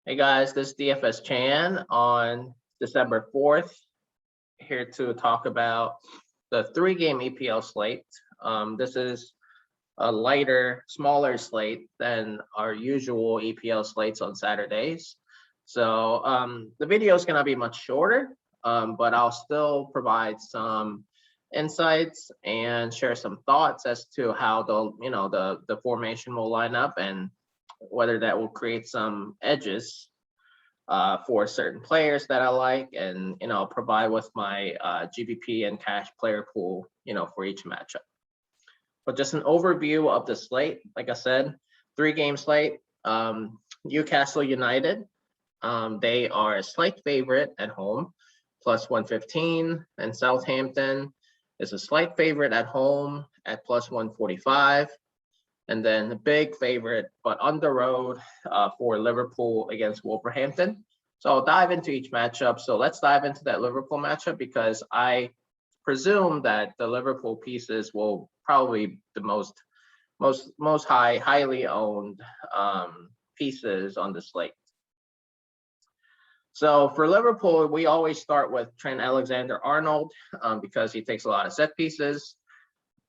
Hey guys, this is DFS Chan on December 4th, here to talk about the 3-game EPL slate. This is a lighter, smaller slate than our usual EPL slates on Saturdays. So the video is going to be much shorter, but I'll still provide some insights and share some thoughts as to how the formation will line up and whether that will create some edges for certain players that I like, and provide with my GBP and cash player pool for each matchup. But just an overview of the slate. Like I said, 3-game slate. Newcastle United, they are a slight favorite at home, plus 115, and Southampton is a slight favorite at home at plus 145. And then the big favorite, but on the road for Liverpool against Wolverhampton. So I'll dive into each matchup. So let's dive into that Liverpool matchup, because I presume that the Liverpool pieces will probably be the most highly owned pieces on the slate. So for Liverpool, we always start with Trent Alexander-Arnold because he takes a lot of set pieces,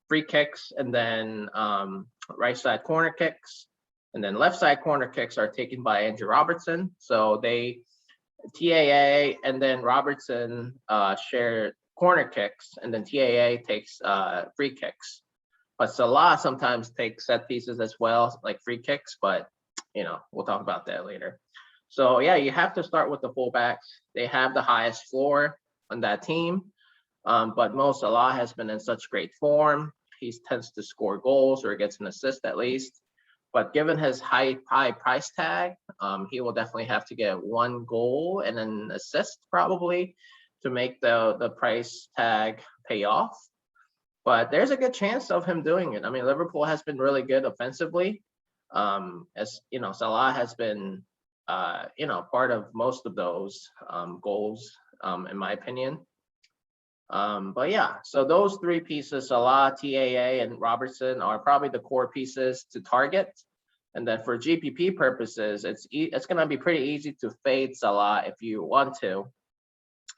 free kicks, and then right side corner kicks, and then left side corner kicks are taken by Andrew Robertson. So they TAA and then Robertson share corner kicks, and then TAA takes free kicks. But Salah sometimes takes set pieces as well, like free kicks, but we'll talk about that later. So yeah, you have to start with the fullbacks. They have the highest floor on that team, but Mo Salah has been in such great form. He tends to score goals or gets an assist at least. But given his high price tag, he will definitely have to get 1 goal and an assist probably to make the price tag pay off. But there's a good chance of him doing it. I mean, Liverpool has been really good offensively. As Salah has been part of most of those goals, in my opinion. But yeah, so those 3 pieces, Salah, TAA, and Robertson, are probably the core pieces to target. And then for GPP purposes, it's going to be pretty easy to fade Salah if you want to,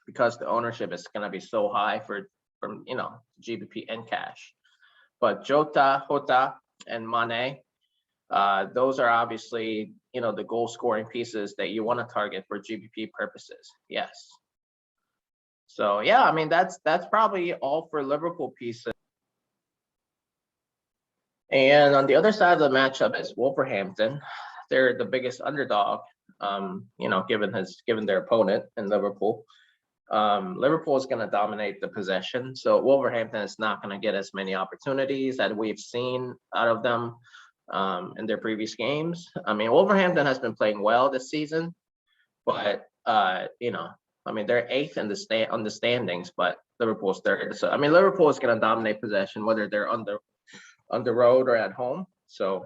because the ownership is going to be so high from GBP and cash. But Jota, and Mane, those are obviously the goal scoring pieces that you want to target for GBP purposes. Yes. So yeah, I mean that's probably all for Liverpool pieces. And on the other side of the matchup is Wolverhampton. They're the biggest underdog, given their opponent in Liverpool. Liverpool is going to dominate the possession, so Wolverhampton is not going to get as many opportunities that we've seen out of them in their previous games. I mean, Wolverhampton has been playing well this season, but they're 8th on the standings, but Liverpool's 3rd. So I mean, Liverpool is going to dominate possession whether they're on the road or at home. So,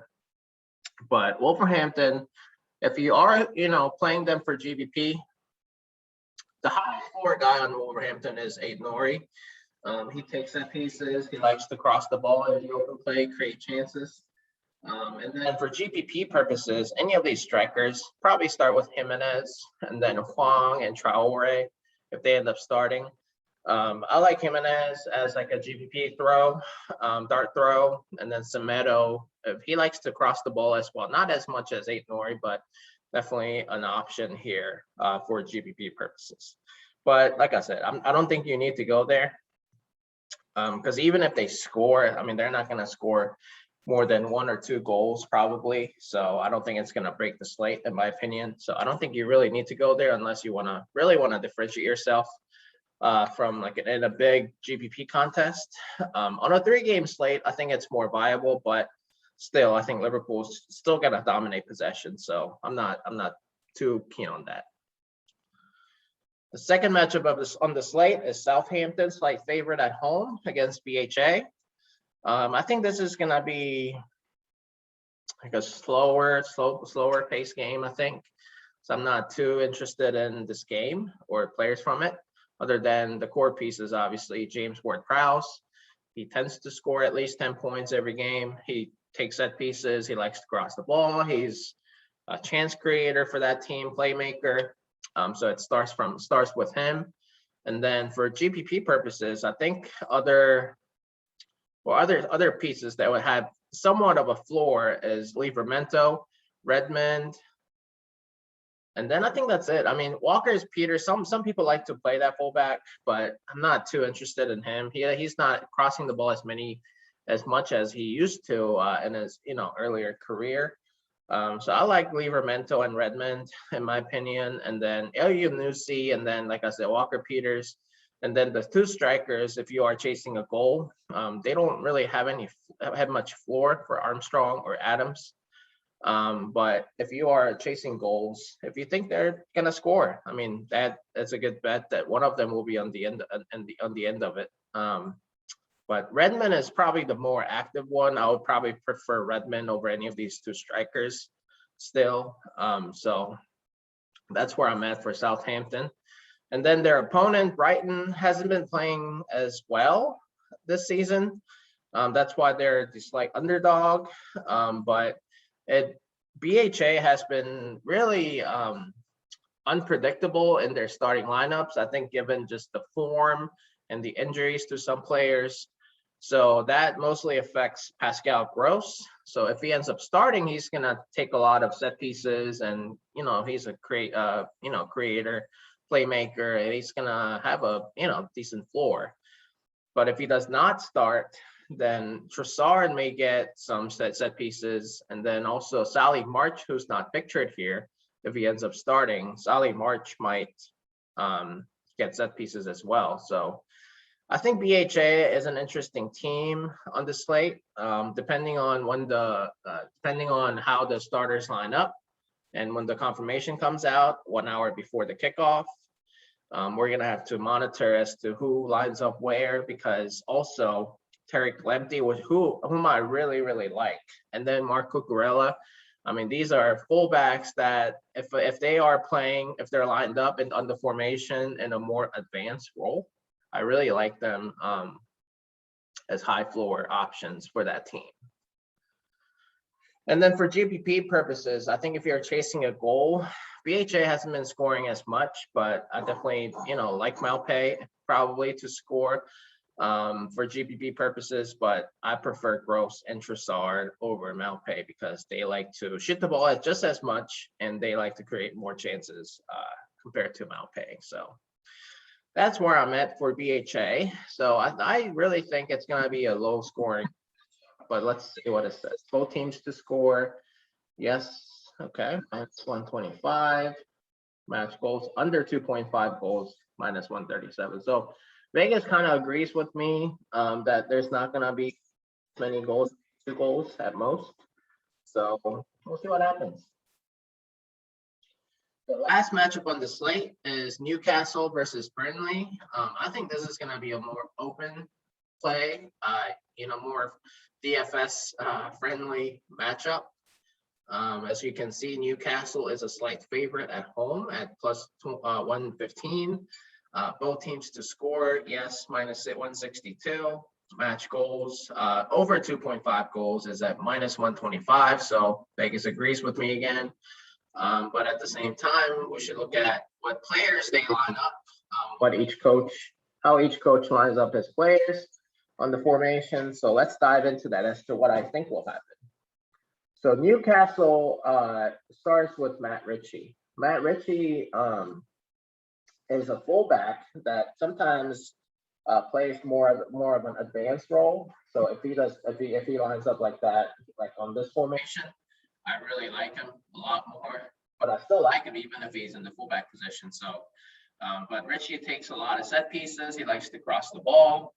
but Wolverhampton, if you are playing them for GBP, the highest floor guy on Wolverhampton is Aït-Nouri. He takes set pieces. He likes to cross the ball in the open play, create chances. And then for GPP purposes, any of these strikers, probably start with Jimenez and then Hwang and Traore if they end up starting. I like Jimenez as like a GPP dart throw, and then Semedo, if he likes to cross the ball as well. Not as much as Aït-Nouri, but definitely an option here for GPP purposes. But like I said, I don't think you need to go there because even if they score, I mean, they're not going to score more than 1 or 2 goals probably. So I don't think it's going to break the slate, in my opinion. So I don't think you really need to go there unless you really want to differentiate yourself from in a big GPP contest. On a 3-game slate, I think it's more viable, but still, I think Liverpool's still going to dominate possession. So I'm not too keen on that. The second matchup on the slate is Southampton, slight favorite at home against BHA. I think this is going to be like a slower pace game, I think. So I'm not too interested in this game or players from it, other than the core pieces, obviously. James Ward-Prowse, he tends to score at least 10 points every game. He takes set pieces. He likes to cross the ball. He's a chance creator for that team, playmaker. So it starts with him. And then for GPP purposes, I think other pieces that would have somewhat of a floor is Livermento, Redmond, and then I think that's it. I mean, Walker's Peters. Some people like to play that fullback, but I'm not too interested in him. He's not crossing the ball as much as he used to in his earlier career. So I like Livermento and Redmond in my opinion, and then Elyounoussi, and then like I said, Walker Peters, and then the two strikers. If you are chasing a goal, they don't really have much floor for Armstrong or Adams. But if you are chasing goals, if you think they're gonna score, I mean that's a good bet that one of them will be on the end of it. But Redmond is probably the more active one. I would probably prefer Redmond over any of these two strikers still. So that's where I'm at for Southampton. And then their opponent, Brighton, hasn't been playing as well this season. That's why they're just like underdog. But BHA has been really unpredictable in their starting lineups, I think, given just the form and the injuries to some players. So that mostly affects Pascal Gross. So if he ends up starting, he's gonna take a lot of set pieces, and he's a creator, playmaker, and he's gonna have a decent floor. But if he does not start, then Trossard may get some set pieces, and then also Solly March, who's not pictured here. If he ends up starting, Solly March might get set pieces as well. So I think BHA is an interesting team on the slate, depending on how the starters line up, and when the confirmation comes out 1 hour before the kickoff. We're gonna have to monitor as to who lines up where, because also Tariq Lamptey, whom I really, really like, and then Mark Cucurella. I mean, these are fullbacks that if they're lined up on the formation in a more advanced role, I really like them as high floor options for that team. And then for GPP purposes, I think if you're chasing a goal, BHA hasn't been scoring as much, but I definitely like Malpay probably to score for GPP purposes, but I prefer Gross and Trossard over Malpay because they like to shoot the ball just as much, and they like to create more chances compared to Malpay. So that's where I'm at for BHA. So I really think it's going to be a low scoring, but let's see what it says. Both teams to score. Yes. Okay. That's 125. Match goals under 2.5 goals, minus 137. So Vegas kind of agrees with me that there's not going to be many goals, 2 goals at most. So we'll see what happens. The last matchup on the slate is Newcastle versus Burnley. I think this is going to be a more open play, more DFS friendly matchup. As you can see, Newcastle is a slight favorite at home at plus 115. Both teams to score, yes, minus 162. Match goals over 2.5 goals is at minus 125. So Vegas agrees with me again. But at the same time, we should look at what players they line up, how each coach lines up his players on the formation. So let's dive into that as to what I think will happen. So Newcastle starts with Matt Ritchie. Matt Ritchie is a fullback that sometimes plays more of an advanced role. So if he lines up like that, like on this formation, I really like him a lot more. But I still like him even if he's in the fullback position. So, but Ritchie takes a lot of set pieces. He likes to cross the ball.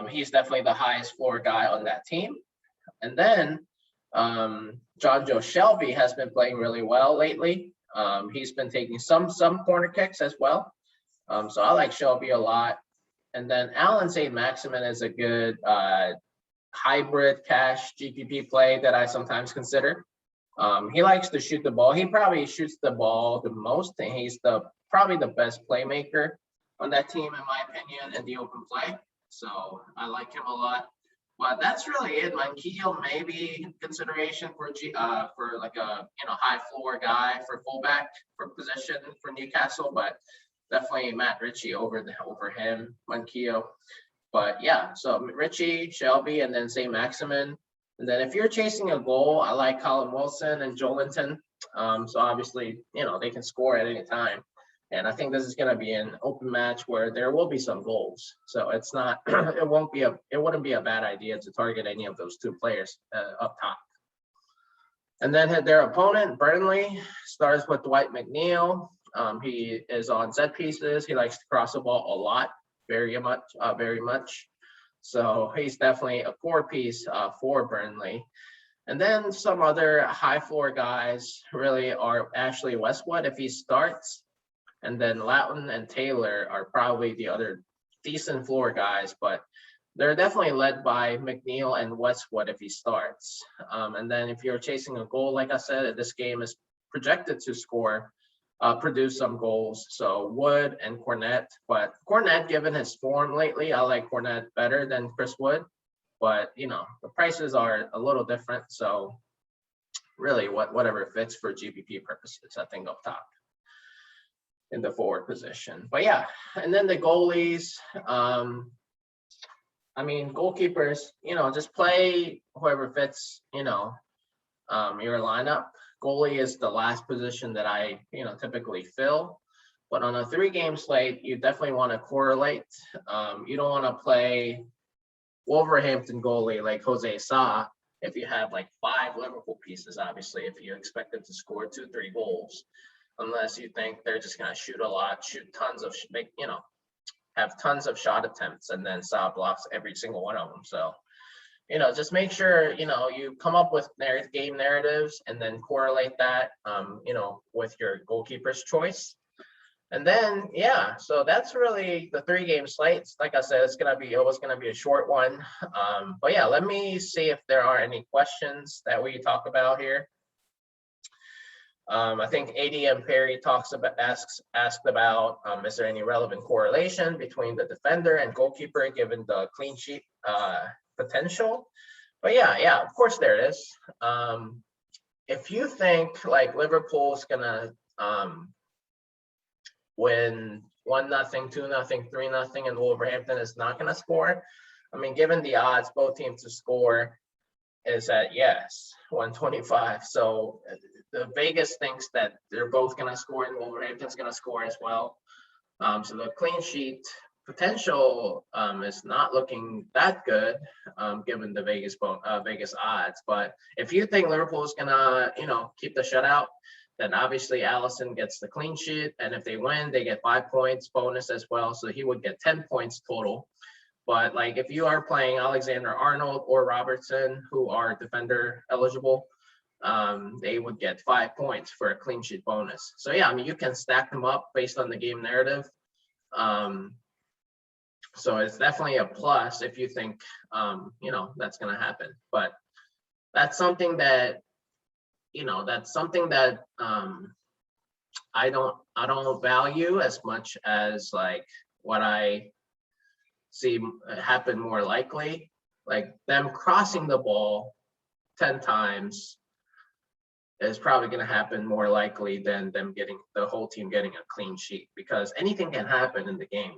He's definitely the highest floor guy on that team. And then John Joe Shelby has been playing really well lately. He's been taking some corner kicks as well. So I like Shelby a lot. And then Alan St. Maximin is a good hybrid cash GPP play that I sometimes consider. He likes to shoot the ball. He probably shoots the ball the most, and he's probably the best playmaker on that team, in my opinion, in the open play. So I like him a lot. But that's really it. Manquillo maybe consideration for for like a high floor guy for fullback for position for Newcastle, but definitely Matt Ritchie over him, Manquillo. But yeah, so Ritchie, Shelby, and then say Maximin. And then if you're chasing a goal, I like Colin Wilson and Joelinton. So obviously, they can score at any time. And I think this is going to be an open match where there will be some goals. So it's not, it wouldn't be a bad idea to target any of those two players up top. And then their opponent, Burnley, starts with Dwight McNeil. He is on set pieces. He likes to cross the ball a lot, very much. So he's definitely a core piece for Burnley. And then some other high floor guys really are Ashley Westwood if he starts. And then Loughton and Taylor are probably the other decent floor guys, but they're definitely led by McNeil and Westwood if he starts. And then if you're chasing a goal, like I said, this game is projected to produce some goals. So Wood and Cornette, but Cornette, given his form lately, I like Cornette better than Chris Wood. But the prices are a little different. So really, whatever fits for GPP purposes, I think up top in the position. But yeah, and then the goalies. Goalkeepers. Just play whoever fits. Your lineup. Goalie is the last position that I typically fill. But on a 3-game slate, you definitely want to correlate. You don't want to play Wolverhampton goalie like Jose Sa if you have like 5 Liverpool pieces, obviously, if you expect them to score 2-3 goals, unless you think they're just going to shoot a lot, have tons of shot attempts, and then Sa blocks every single one of them. So, just make sure, you come up with game narratives and then correlate that, with your goalkeeper's choice. And then, yeah, so that's really the 3-game slates. Like I said, it's always gonna be a short one. But yeah, let me see if there are any questions that we talk about here. I think ADM Perry asked about is there any relevant correlation between the defender and goalkeeper given the clean sheet potential? But yeah, of course there is. If you think like Liverpool's gonna win 1-0, 2-0, 3-0, and Wolverhampton is not going to score. Given the odds, both teams to score is at 125. So the Vegas thinks that they're both going to score and Wolverhampton's going to score as well. So the clean sheet potential is not looking that good given the Vegas odds. But if you think Liverpool is going to, keep the shutout, then obviously Allison gets the clean sheet, and if they win, they get 5 points bonus as well. So he would get 10 points total. But like if you are playing Alexander-Arnold or Robertson, who are defender eligible, they would get 5 points for a clean sheet bonus. So yeah, you can stack them up based on the game narrative. So it's definitely a plus if you think that's going to happen. But that's something that I don't value as much as like what I see happen more likely, like them crossing the ball 10 times is probably going to happen more likely than them getting the whole team getting a clean sheet, because anything can happen in the game,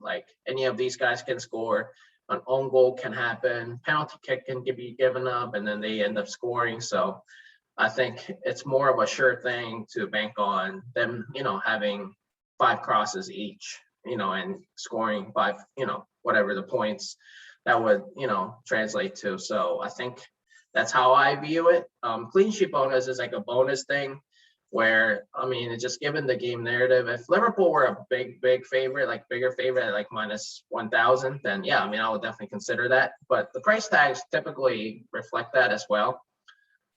like any of these guys can score, an own goal can happen, penalty kick can be given up, and then they end up scoring. So I think it's more of a sure thing to bank on them, having 5 crosses each, and scoring 5, whatever the points that would, translate to. So I think that's how I view it. Clean sheet bonus is like a bonus thing where, it's just given the game narrative. If Liverpool were a big favorite, like bigger favorite, like minus 1,000, then yeah, I would definitely consider that. But the price tags typically reflect that as well.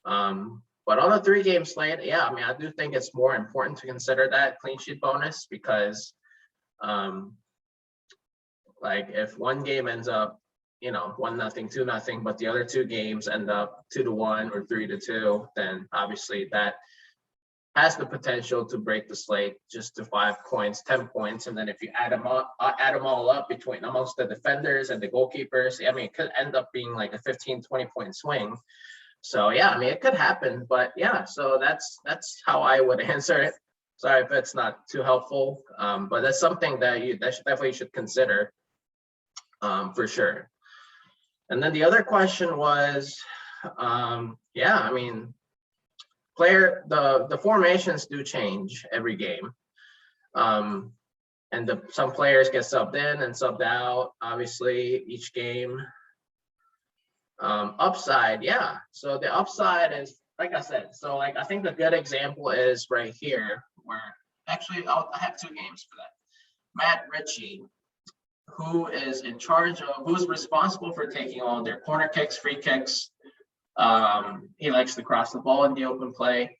But on a 3-game slate, yeah, I do think it's more important to consider that clean sheet bonus because, like if one game ends up, 1-0, 2-0, but the other 2 games end up 2-1 or 3-2, then obviously that has the potential to break the slate just to 5 points, 10 points. And then if you add them all up between amongst the defenders and the goalkeepers, I mean, it could end up being like a 15, 20-point swing. So yeah, I mean, it could happen, but yeah, so that's how I would answer it. Sorry if it's not too helpful, but that's something that you definitely should consider, for sure. And then the other question was, yeah, I mean, the formations do change every game, and some players get subbed in and subbed out, obviously, each game. Upside, yeah. So the upside is, like I said, so like I think a good example is right here, where actually I have 2 games for that. Matt Ritchie, who's responsible for taking all their corner kicks, free kicks. He likes to cross the ball in the open play.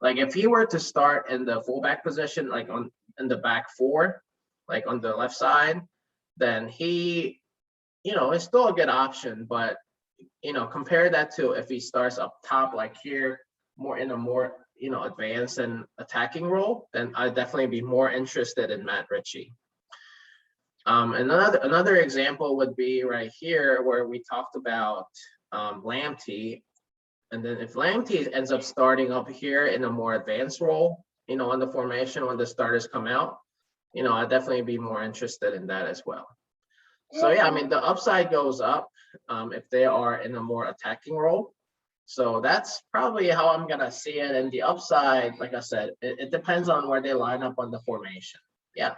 Like if he were to start in the fullback position, like in the back 4, like on the left side, then he, it's still a good option, but compare that to if he starts up top, like here, in a more advanced and attacking role, then I'd definitely be more interested in Matt Ritchie. Another example would be right here where we talked about Lamptey, and then if Lamptey ends up starting up here in a more advanced role, on the formation when the starters come out, I'd definitely be more interested in that as well. So yeah, I mean, the upside goes up if they are in a more attacking role. So that's probably how I'm gonna see it. And the upside, like I said, it depends on where they line up on the formation. Yeah.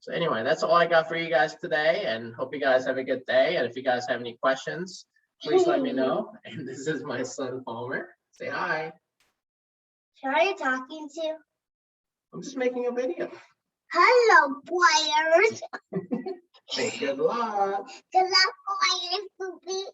So anyway, that's all I got for you guys today, and hope you guys have a good day. And if you guys have any questions, please let me know. And this is my son Palmer. Say hi. Who are you talking to? I'm just making a video. Hello, players. Say good luck. Good luck, players.